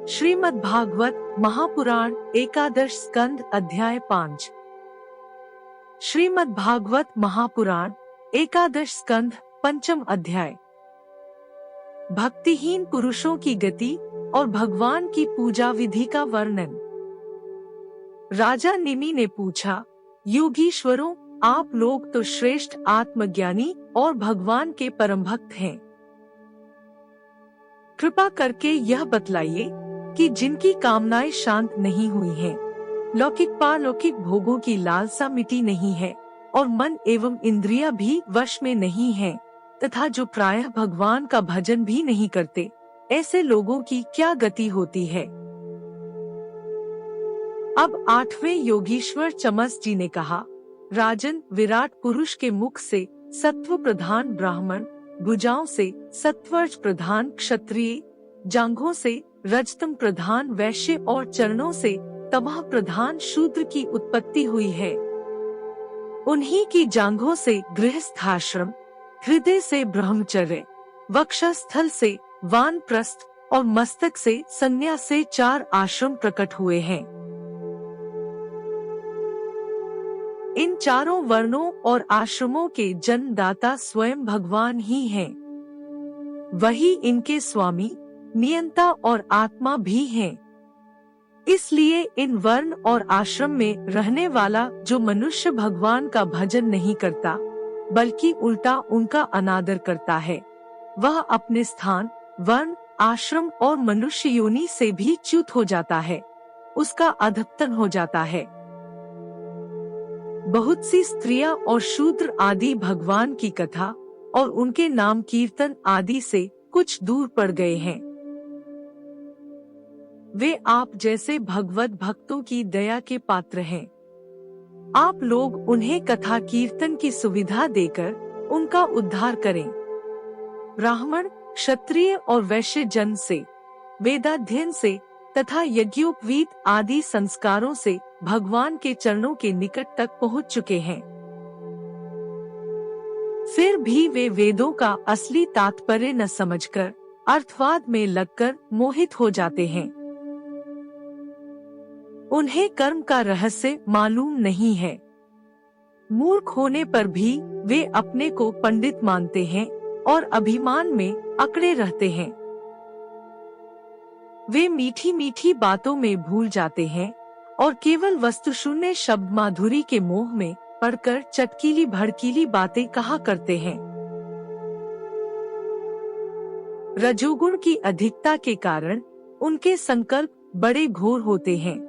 श्रीमद् भागवत महापुराण एकादश स्कंद अध्याय 5। श्रीमद् भागवत महापुराण एकादश स्कंद पंचम अध्याय। भक्तिहीन पुरुषों की गति और भगवान की पूजा विधि का वर्णन। राजा निमि ने पूछा, योगीश्वरों, आप लोग तो श्रेष्ठ आत्मज्ञानी और भगवान के परम भक्त हैं। कृपा करके यह बतलाइए कि जिनकी कामनाएं शांत नहीं हुई हैं, लौकिक पारलौकिक भोगों की लालसा मिटी नहीं है और मन एवं इंद्रियां भी वश में नहीं हैं, तथा जो प्रायः भगवान का भजन भी नहीं करते, ऐसे लोगों की क्या गति होती है। अब 8वें योगीश्वर चमस जी ने कहा, राजन, विराट पुरुष के मुख से सत्व प्रधान ब्राह्मण, भुजाओं से सत्वर्ज प्रधान क्षत्रिय, जांघों से रजतम प्रधान वैश्य और चरणों से तमह प्रधान शूद्र की उत्पत्ति हुई है। उन्हीं की जांघों से गृहस्थाश्रम, हृदय से ब्रह्मचर्य, वक्षस्थल से वानप्रस्थ और मस्तक से संन्यास से 4 आश्रम प्रकट हुए हैं। इन चारों वर्णों और आश्रमों के जन्मदाता स्वयं भगवान ही हैं। वही इनके स्वामी, नियंता और आत्मा भी हैं। इसलिए इन वर्ण और आश्रम में रहने वाला जो मनुष्य भगवान का भजन नहीं करता, बल्कि उल्टा उनका अनादर करता है, वह अपने स्थान, वर्ण, आश्रम और मनुष्य योनि से भी च्युत हो जाता है, उसका अधपतन हो जाता है। बहुत सी स्त्रियां और शूद्र आदि भगवान की कथा और उनके नाम कीर्तन आदि से कुछ दूर पड़ गए हैं। वे आप जैसे भगवत भक्तों की दया के पात्र हैं। आप लोग उन्हें कथा कीर्तन की सुविधा देकर उनका उद्धार करें। ब्राह्मण, क्षत्रिय और वैश्य जन से, वेदाध्ययन से तथा यज्ञोपवीत आदि संस्कारों से भगवान के चरणों के निकट तक पहुंच चुके हैं। फिर भी वे वेदों का असली तात्पर्य न समझकर अर्थवाद में लगकर मोहित हो जाते हैं। उन्हें कर्म का रहस्य मालूम नहीं है। मूर्ख होने पर भी वे अपने को पंडित मानते हैं और अभिमान में अकड़े रहते हैं। वे मीठी मीठी बातों में भूल जाते हैं और केवल वस्तुशून्य शब्द माधुरी के मोह में पड़कर चटकीली भड़कीली बातें कहा करते हैं। रजोगुण की अधिकता के कारण उनके संकल्प बड़े घोर होते हैं।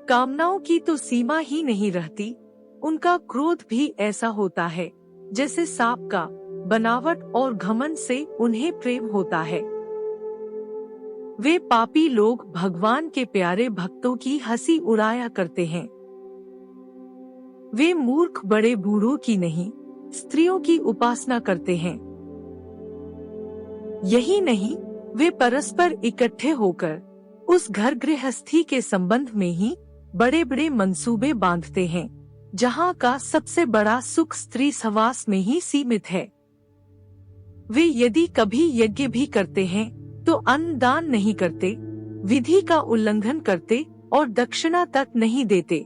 कामनाओं की तो सीमा ही नहीं रहती। उनका क्रोध भी ऐसा होता है जैसे सांप का, बनावट और घमंड से उन्हें प्रेम होता है। वे पापी लोग भगवान के प्यारे भक्तों की हंसी उड़ाया करते हैं। वे मूर्ख बड़े बूढ़ों की नहीं, स्त्रियों की उपासना करते हैं। यही नहीं, वे परस्पर इकट्ठे होकर उस घर गृहस्थी के संबंध में ही बड़े बड़े मंसूबे बांधते हैं, जहाँ का सबसे बड़ा सुख स्त्री सहवास में ही सीमित है। वे यदि कभी यज्ञ भी करते हैं तो अन्न दान नहीं करते, विधि का उल्लंघन करते और दक्षिणा तक नहीं देते।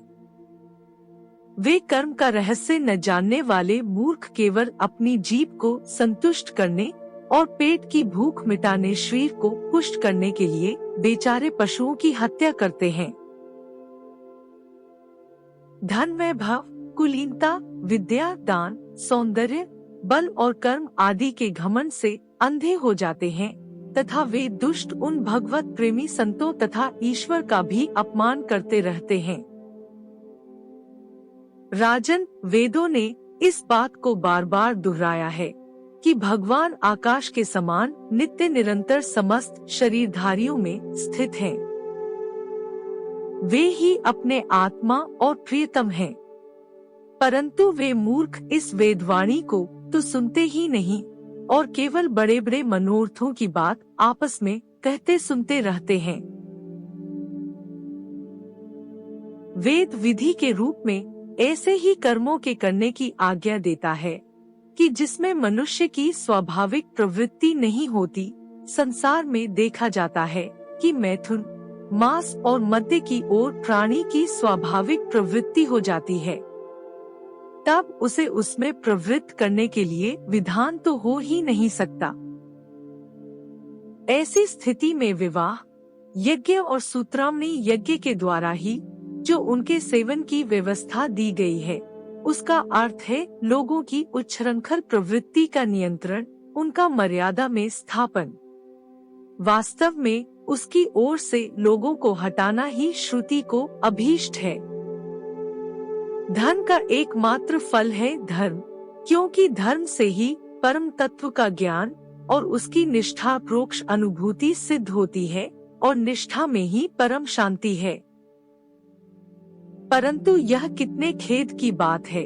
वे कर्म का रहस्य न जानने वाले मूर्ख केवल अपनी जीभ को संतुष्ट करने और पेट की भूख मिटाने, शरीर को पुष्ट करने के लिए बेचारे पशुओं की हत्या करते हैं। धन, वैभव, कुलीनता, विद्या, दान, सौंदर्य, बल और कर्म आदि के घमंड से अंधे हो जाते हैं तथा वे दुष्ट उन भगवत प्रेमी संतों तथा ईश्वर का भी अपमान करते रहते हैं। राजन, वेदों ने इस बात को बार बार दोहराया है कि भगवान आकाश के समान नित्य निरंतर समस्त शरीरधारियों में स्थित हैं। वे ही अपने आत्मा और प्रियतम हैं। परंतु वे मूर्ख इस वेदवाणी को तो सुनते ही नहीं और केवल बड़े बड़े मनोर्थों की बात आपस में कहते सुनते रहते हैं। वेद विधि के रूप में ऐसे ही कर्मों के करने की आज्ञा देता है कि जिसमें मनुष्य की स्वाभाविक प्रवृत्ति नहीं होती। संसार में देखा जाता है कि मैथुन, मांस और मद्य की ओर प्राणी की स्वाभाविक प्रवृत्ति हो जाती है, तब उसे उसमें प्रवृत्त करने के लिए विधान तो हो ही नहीं सकता। ऐसी स्थिति में विवाह, यज्ञ और सूत्रामणि यज्ञ के द्वारा ही जो उनके सेवन की व्यवस्था दी गई है, उसका अर्थ है लोगों की उच्छृंखल प्रवृत्ति का नियंत्रण, उनका मर्यादा में स्थापन। वास्तव में उसकी ओर से लोगों को हटाना ही श्रुति को अभीष्ट है। धन का एकमात्र फल है धर्म, क्योंकि धर्म से ही परम तत्व का ज्ञान और उसकी निष्ठा प्रोक्ष अनुभूति सिद्ध होती है, और निष्ठा में ही परम शांति है। परंतु यह कितने खेद की बात है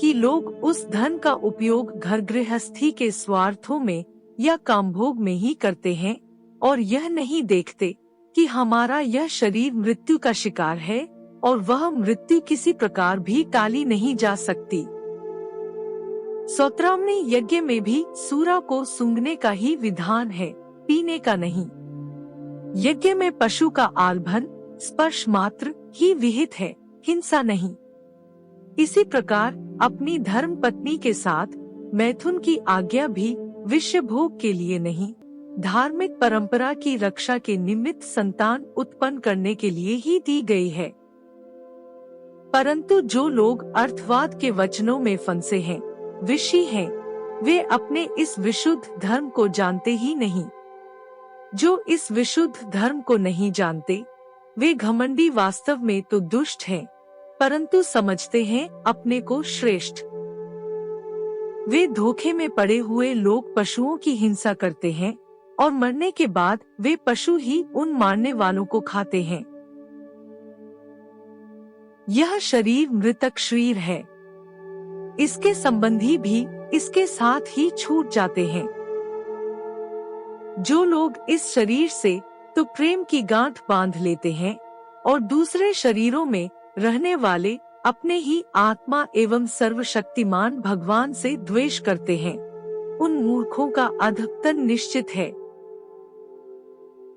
कि लोग उस धन का उपयोग घर गृहस्थी के स्वार्थों में या कामभोग में ही करते हैं, और यह नहीं देखते कि हमारा यह शरीर मृत्यु का शिकार है और वह मृत्यु किसी प्रकार भी टाली नहीं जा सकती। सूत्रामणि यज्ञ में भी सूरा को सूंघने का ही विधान है, पीने का नहीं। यज्ञ में पशु का आलभन, स्पर्श मात्र ही विहित है, हिंसा नहीं। इसी प्रकार अपनी धर्म पत्नी के साथ मैथुन की आज्ञा भी विषय भोग के लिए नहीं, धार्मिक परंपरा की रक्षा के निमित्त संतान उत्पन्न करने के लिए ही दी गई है। परंतु जो लोग अर्थवाद के वचनों में फंसे हैं, विषी हैं, वे अपने इस विशुद्ध धर्म को जानते ही नहीं। जो इस विशुद्ध धर्म को नहीं जानते, वे घमंडी वास्तव में तो दुष्ट हैं, परंतु समझते हैं अपने को श्रेष्ठ। वे धोखे में पड़े हुए लोग पशुओं की हिंसा करते हैं, और मरने के बाद वे पशु ही उन मारने वालों को खाते हैं। यह शरीर मृतक शरीर है, इसके संबंधी भी इसके साथ ही छूट जाते हैं। जो लोग इस शरीर से तो प्रेम की गांठ बांध लेते हैं, और दूसरे शरीरों में रहने वाले अपने ही आत्मा एवं सर्वशक्तिमान भगवान से द्वेष करते हैं, उन मूर्खों का अधपतन निश्चित है।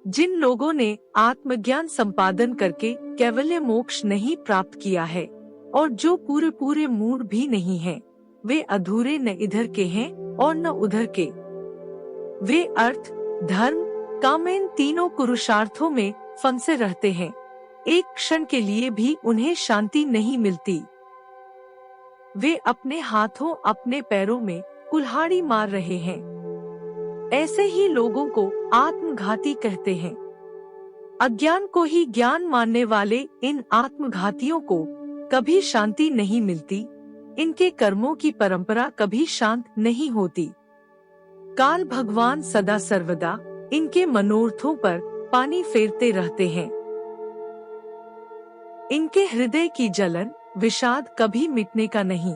जिन लोगों ने आत्मज्ञान संपादन करके कैवल्य मोक्ष नहीं प्राप्त किया है, और जो पूरे पूरे मूढ़ भी नहीं हैं, वे अधूरे न इधर के हैं और न उधर के। वे अर्थ, धर्म, काम इन तीनों पुरुषार्थों में फंसे रहते हैं। एक क्षण के लिए भी उन्हें शांति नहीं मिलती। वे अपने हाथों अपने पैरों में कुल्हाड़ी मार रहे हैं। ऐसे ही लोगों को आत्मघाती कहते हैं। अज्ञान को ही ज्ञान मानने वाले इन आत्मघातियों को कभी शांति नहीं मिलती। इनके कर्मों की परंपरा कभी शांत नहीं होती। काल भगवान सदा सर्वदा इनके मनोरथों पर पानी फेरते रहते हैं। इनके हृदय की जलन, विषाद कभी मिटने का नहीं।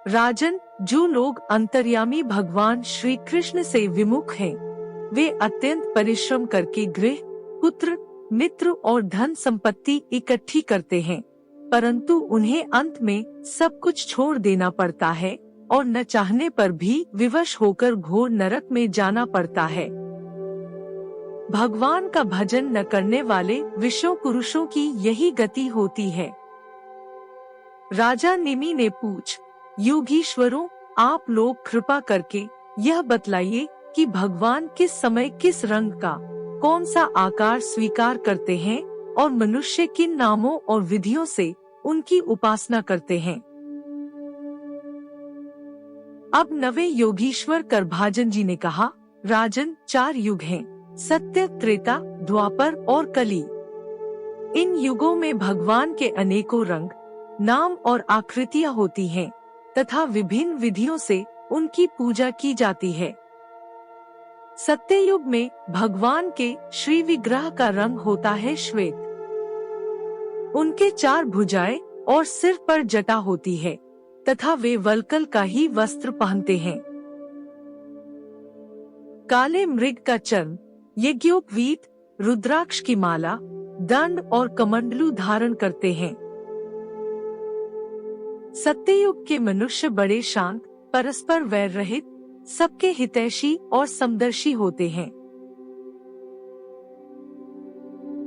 राजन, जो लोग अंतर्यामी भगवान श्री कृष्ण से विमुख हैं, वे अत्यंत परिश्रम करके गृह, पुत्र, मित्र और धन संपत्ति इकट्ठी करते हैं, परंतु उन्हें अंत में सब कुछ छोड़ देना पड़ता है और न चाहने पर भी विवश होकर घोर नरक में जाना पड़ता है। भगवान का भजन न करने वाले विषयों पुरुषों की यही गति होती है। राजा निमि ने पूछ, योगीश्वरों, आप लोग कृपा करके यह बतलाइए कि भगवान किस समय किस रंग का कौन सा आकार स्वीकार करते हैं और मनुष्य किन नामों और विधियों से उनकी उपासना करते हैं। अब नवे योगीश्वर करभाजन जी ने कहा, राजन, 4 युग हैं, सत्य, त्रेता, द्वापर और कली। इन युगों में भगवान के अनेकों रंग, नाम और आकृतियां होती हैं तथा विभिन्न विधियों से उनकी पूजा की जाती है। सत्ययुग में भगवान के श्री विग्रह का रंग होता है श्वेत। उनके 4 भुजाएं और सिर पर जटा होती है तथा वे वल्कल का ही वस्त्र पहनते हैं। काले मृग का चर्म, यज्ञोपवीत, रुद्राक्ष की माला, दंड और कमंडलू धारण करते हैं। सत्ययुग के मनुष्य बड़े शांत, परस्पर वैर रहित, सबके हितैषी और समदर्शी होते हैं।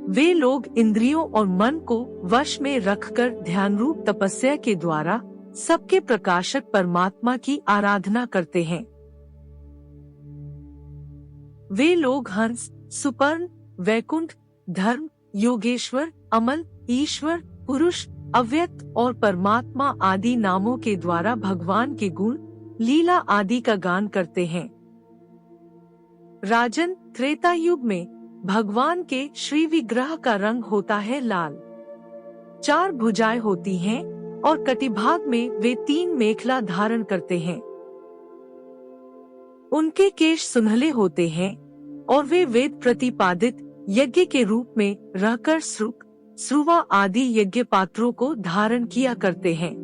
वे लोग इंद्रियों और मन को वश में रखकर ध्यान रूप तपस्या के द्वारा सबके प्रकाशक परमात्मा की आराधना करते हैं। वे लोग हंस, सुपर्ण, वैकुंठ, धर्म, योगेश्वर, अमल, ईश्वर, पुरुष, अव्यक्त और परमात्मा आदि नामों के द्वारा भगवान के गुण, लीला आदि का गान करते हैं। राजन, त्रेता युग में भगवान के श्री विग्रह का रंग होता है लाल। 4 भुजाएं होती हैं और कटिभाग में वे 3 मेखला धारण करते हैं। उनके केश सुनहले होते हैं और वे वेद प्रतिपादित यज्ञ के रूप में रहकर श्रुक, श्रुवा आदि यज्ञ पात्रों को धारण किया करते हैं।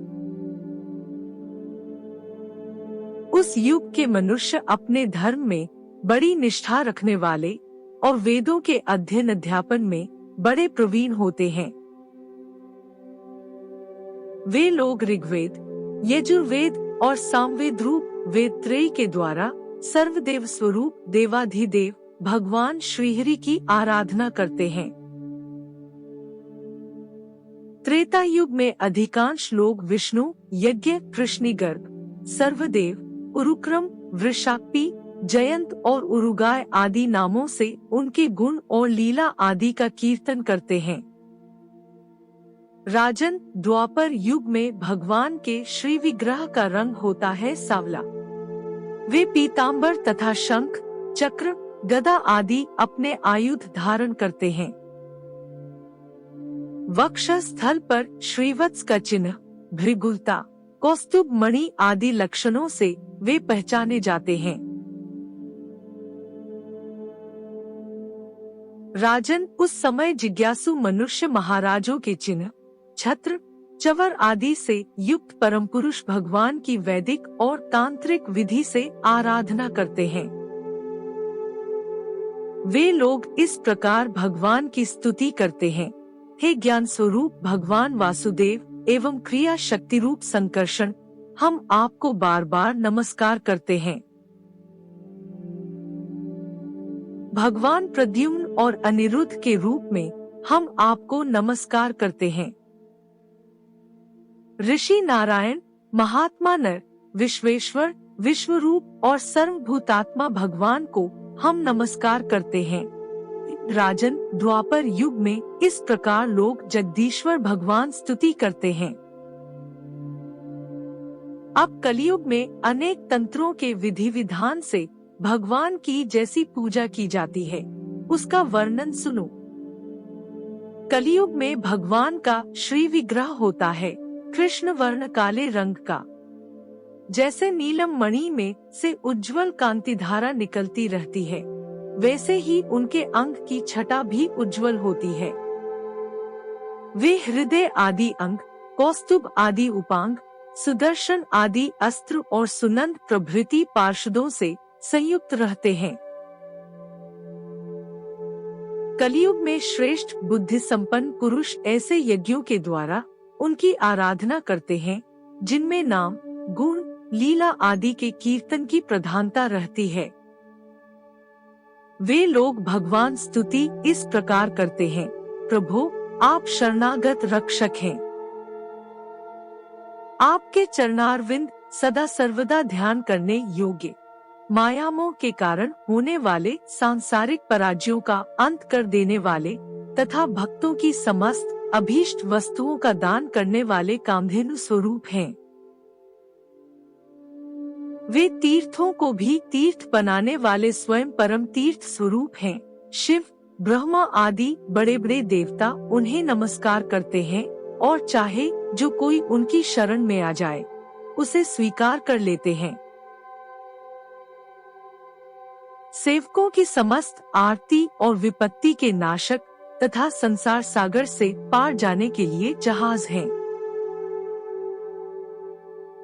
उस युग के मनुष्य अपने धर्म में बड़ी निष्ठा रखने वाले और वेदों के अध्ययन अध्यापन में बड़े प्रवीण होते हैं। वे लोग ऋग्वेद, यजुर्वेद और सामवेद रूप वेद त्रय के द्वारा सर्वदेव स्वरूप देवाधिदेव भगवान श्रीहरि की आराधना करते हैं। त्रेता युग में अधिकांश लोग विष्णु, यज्ञ, कृष्णिगर्भ, सर्वदेव, उरुक्रम, वृषाक्पी, जयंत और उरुगाय आदि नामों से उनके गुण और लीला आदि का कीर्तन करते हैं। राजन, द्वापर युग में भगवान के श्री विग्रह का रंग होता है सांवला। वे पीतांबर तथा शंख, चक्र, गदा आदि अपने आयुध धारण करते हैं। वक्षस्थल पर श्रीवत्स का चिन्ह, भृगुलता, कौस्तुभ मणि आदि लक्षणों से वे पहचाने जाते हैं। राजन, उस समय जिज्ञासु मनुष्य महाराजों के चिन्ह, छत्र, चवर आदि से युक्त परम पुरुष भगवान की वैदिक और तांत्रिक विधि से आराधना करते हैं। वे लोग इस प्रकार भगवान की स्तुति करते हैं। हे ज्ञान स्वरूप भगवान वासुदेव एवं क्रिया शक्ति रूप संकर्षण, हम आपको बार बार नमस्कार करते हैं। भगवान प्रद्युम्न और अनिरुद्ध के रूप में हम आपको नमस्कार करते हैं। ऋषि नारायण, महात्मा नर, विश्वेश्वर, विश्वरूप और सर्वभूतात्मा भगवान को हम नमस्कार करते हैं। राजन, द्वापर युग में इस प्रकार लोग जगदीश्वर भगवान स्तुति करते हैं। अब कलयुग में अनेक तंत्रों के विधि विधान से भगवान की जैसी पूजा की जाती है, उसका वर्णन सुनो। कलयुग में भगवान का श्री विग्रह होता है कृष्ण वर्ण काले रंग का। जैसे नीलम मणि में से उज्जवल कांति धारा निकलती रहती है, वैसे ही उनके अंग की छटा भी उज्जवल होती है। वे हृदय आदि अंग, कौस्तुभ आदि उपांग, सुदर्शन आदि अस्त्र और सुनंद प्रभृति पार्षदों से संयुक्त रहते हैं। कलयुग में श्रेष्ठ बुद्धि संपन्न पुरुष ऐसे यज्ञों के द्वारा उनकी आराधना करते हैं जिनमें नाम, गुण, लीला आदि के कीर्तन की प्रधानता रहती है। वे लोग भगवान स्तुति इस प्रकार करते हैं, प्रभु आप शरणागत रक्षक हैं। आपके चरणारविंद सदा सर्वदा ध्यान करने योग्य, मायामोह के कारण होने वाले सांसारिक पराजयों का अंत कर देने वाले तथा भक्तों की समस्त अभीष्ट वस्तुओं का दान करने वाले कामधेनु स्वरूप हैं। वे तीर्थों को भी तीर्थ बनाने वाले स्वयं परम तीर्थ स्वरूप हैं। शिव, ब्रह्मा आदि बड़े बड़े देवता उन्हें नमस्कार करते हैं और चाहे जो कोई उनकी शरण में आ जाए उसे स्वीकार कर लेते हैं। सेवकों की समस्त आरती और विपत्ति के नाशक तथा संसार सागर से पार जाने के लिए जहाज हैं।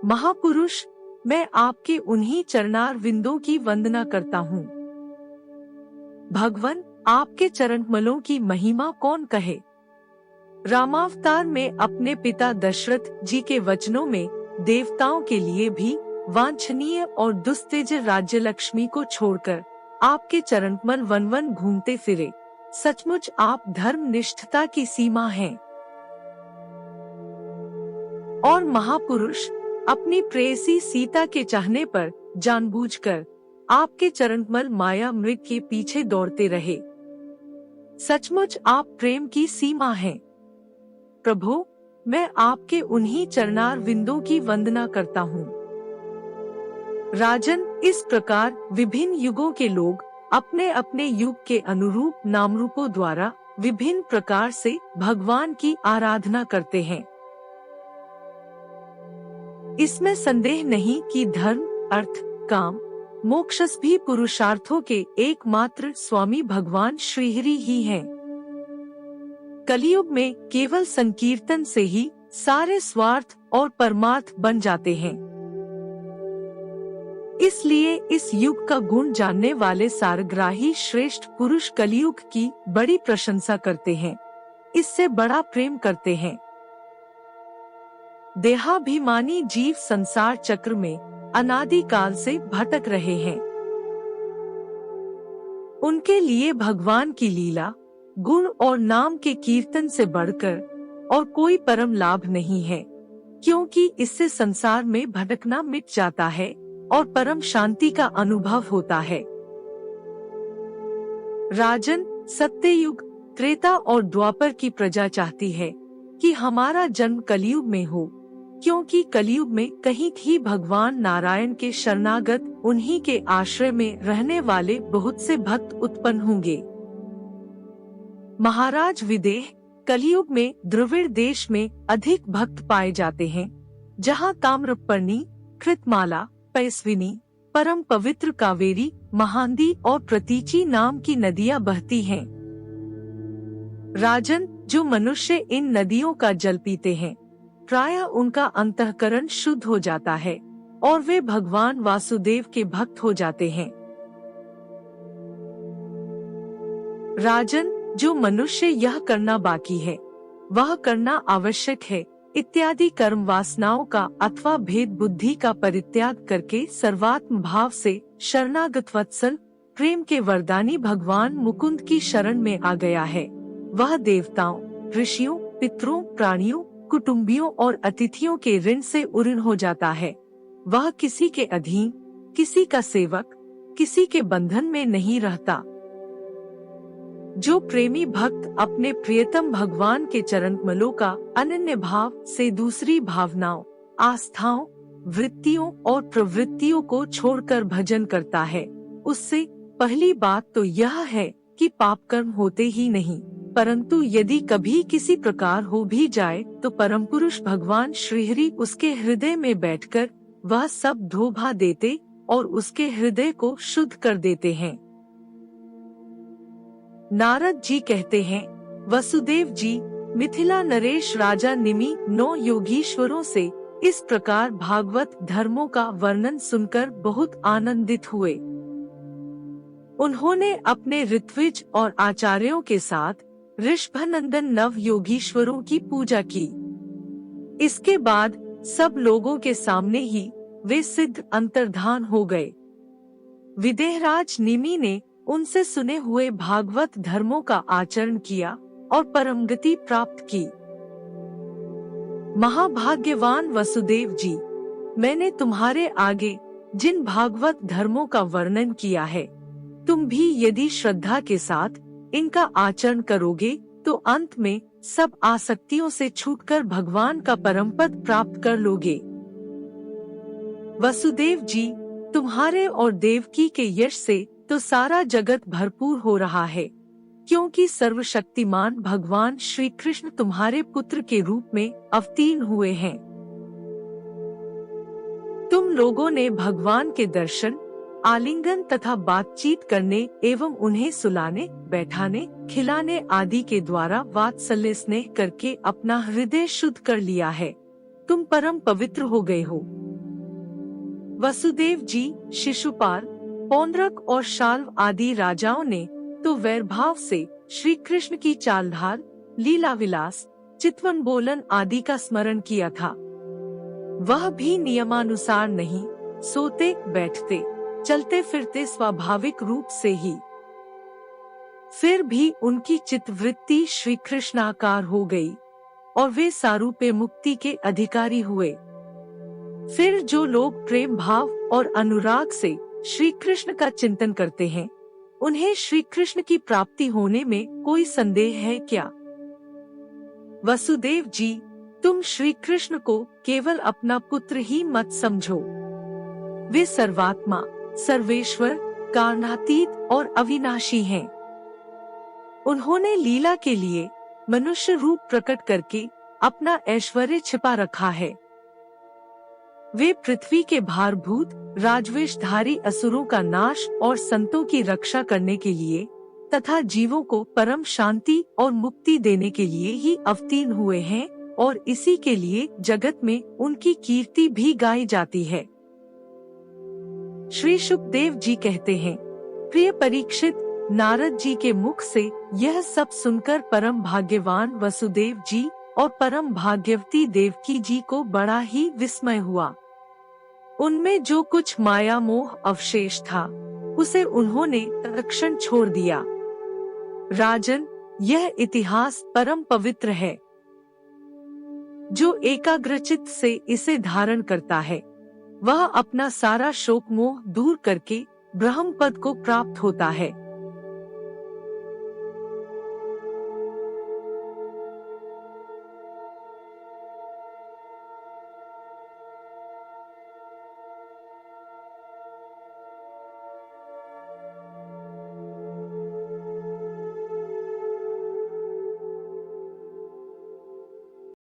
महापुरुष, मैं आपके उन्हीं चरणार विंदों की वंदना करता हूँ। भगवन, आपके चरणकमलों की महिमा कौन कहे। रामावतार में अपने पिता दशरथ जी के वचनों में देवताओं के लिए भी वांछनीय और दुस्तेज राज्य लक्ष्मी को छोड़कर आपके चरणकमल वन वन घूमते फिरे। सचमुच आप धर्मनिष्ठता की सीमा हैं। और महापुरुष अपनी प्रेयसी सीता के चाहने पर जानबूझकर आपके चरणकमल माया मृग के पीछे दौड़ते रहे। सचमुच आप प्रेम की सीमा हैं। प्रभु, मैं आपके उन्हीं चरणार विंदों की वंदना करता हूँ। राजन, इस प्रकार विभिन्न युगों के लोग अपने अपने युग के अनुरूप नामरूपों द्वारा विभिन्न प्रकार से भगवान की आराधना करते हैं। इसमें संदेह नहीं कि धर्म, अर्थ, काम, मोक्ष भी पुरुषार्थों के एकमात्र स्वामी भगवान श्रीहरि ही हैं। कलियुग में केवल संकीर्तन से ही सारे स्वार्थ और परमार्थ बन जाते हैं। इसलिए इस युग का गुण जानने वाले सारग्राही श्रेष्ठ पुरुष कलियुग की बड़ी प्रशंसा करते हैं, इससे बड़ा प्रेम करते हैं। देहाभिमानी जीव संसार चक्र में अनादि काल से भटक रहे हैं। उनके लिए भगवान की लीला, गुण और नाम के कीर्तन से बढ़कर और कोई परम लाभ नहीं है, क्योंकि इससे संसार में भटकना मिट जाता है और परम शांति का अनुभव होता है। राजन, सत्ययुग, त्रेता और द्वापर की प्रजा चाहती है कि हमारा जन्म कलियुग में हो, क्योंकि कलियुग में कहीं भी भगवान नारायण के शरणागत उन्हीं के आश्रय में रहने वाले बहुत से भक्त उत्पन्न होंगे। महाराज विदेह, कलियुग में द्रविड़ देश में अधिक भक्त पाए जाते हैं, जहाँ ताम्रपर्णी, कृतमाला, पैस्विनी, परम पवित्र कावेरी, महानदी और प्रतीची नाम की नदियाँ बहती हैं। राजन, जो मनुष्य इन नदियों का जल पीते हैं, प्रायः उनका अंतःकरण शुद्ध हो जाता है और वे भगवान वासुदेव के भक्त हो जाते हैं। राजन, जो मनुष्य यह करना बाकी है, वह करना आवश्यक है इत्यादि कर्म वासनाओं का अथवा भेद बुद्धि का परित्याग करके सर्वात्म भाव से शरणागत वत्सल प्रेम के वरदानी भगवान मुकुंद की शरण में आ गया है, वह देवताओं, ऋषियों, पितरों, प्राणियों, कुटुंबियों और अतिथियों के ऋण से उऋण हो जाता है। वह किसी के अधीन, किसी का सेवक, किसी के बंधन में नहीं रहता। जो प्रेमी भक्त अपने प्रियतम भगवान के चरणकमलों का अनन्य भाव से दूसरी भावनाओं, आस्थाओं, वृत्तियों और प्रवृत्तियों को छोड़कर भजन करता है, उससे पहली बात तो यह है कि पाप कर्म होते ही नहीं, परंतु यदि कभी किसी प्रकार हो भी जाए तो परम पुरुष भगवान श्रीहरि उसके हृदय में बैठकर वह सब धोभा देते और उसके हृदय को शुद्ध कर देते हैं। नारद जी कहते हैं, वसुदेव जी, मिथिला नरेश राजा निमि 9 योगीश्वरों से इस प्रकार भागवत धर्मों का वर्णन सुनकर बहुत आनंदित हुए। उन्होंने अपने ऋत्विज और आचार्यों के साथ ऋषभनंदन नव योगीश्वरों की पूजा की। इसके बाद सब लोगों के सामने ही वे सिद्ध अंतर्धान हो गए। विदेहराज निमि ने उनसे सुने हुए भागवत धर्मों का आचरण किया और परम गति प्राप्त की। महाभाग्यवान वसुदेव जी, मैंने तुम्हारे आगे जिन भागवत धर्मों का वर्णन किया है, तुम भी यदि श्रद्धा के साथ इनका आचरण करोगे तो अंत में सब आसक्तियों से छूटकर भगवान का परम पद प्राप्त कर लोगे। वसुदेव जी, तुम्हारे और देवकी के यश से तो सारा जगत भरपूर हो रहा है, क्योंकि सर्वशक्तिमान भगवान श्री कृष्ण तुम्हारे पुत्र के रूप में अवतीर्ण हुए हैं। तुम लोगों ने भगवान के दर्शन, आलिंगन तथा बातचीत करने एवं उन्हें सुलाने, बैठाने, खिलाने आदि के द्वारा वात्सल्य स्नेह करके अपना हृदय शुद्ध कर लिया है। तुम परम पवित्र हो गए हो। वसुदेव जी, शिशुपाल, पौंड्रक और शाल्व आदि राजाओं ने तो वैरभाव से श्री कृष्ण की चालढाल, लीला विलास, चितवन बोलन आदि का स्मरण किया था। वह भी नियमानुसार नहीं, सोते बैठते चलते फिरते स्वाभाविक रूप से ही। फिर भी उनकी चित्तवृत्ति श्री कृष्णाकार हो गई और वे सारूप्य मुक्ति के अधिकारी हुए। फिर जो लोग प्रेम भाव और अनुराग से श्री कृष्ण का चिंतन करते हैं, उन्हें श्री कृष्ण की प्राप्ति होने में कोई संदेह है क्या? वसुदेव जी, तुम श्री कृष्ण को केवल अपना पुत्र ही मत समझो। वे सर्वात्मा, सर्वेश्वर, कारणातीत और अविनाशी हैं। उन्होंने लीला के लिए मनुष्य रूप प्रकट करके अपना ऐश्वर्य छिपा रखा है। वे पृथ्वी के भारभूत राजवेशधारी असुरों का नाश और संतों की रक्षा करने के लिए तथा जीवों को परम शांति और मुक्ति देने के लिए ही अवतीर्ण हुए हैं और इसी के लिए जगत में उनकी कीर्ति भी गाई जाती है। श्री शुकदेव जी कहते हैं, प्रिय परीक्षित, नारद जी के मुख से यह सब सुनकर परम भाग्यवान वसुदेव जी और परम भाग्यवती देवकी जी को बड़ा ही विस्मय हुआ। उनमें जो कुछ माया मोह अवशेष था, उसे उन्होंने तत्क्षण छोड़ दिया। राजन, यह इतिहास परम पवित्र है। जो एकाग्रचित्त से इसे धारण करता है, वह अपना सारा शोक मोह दूर करके ब्रह्म पद को प्राप्त होता है।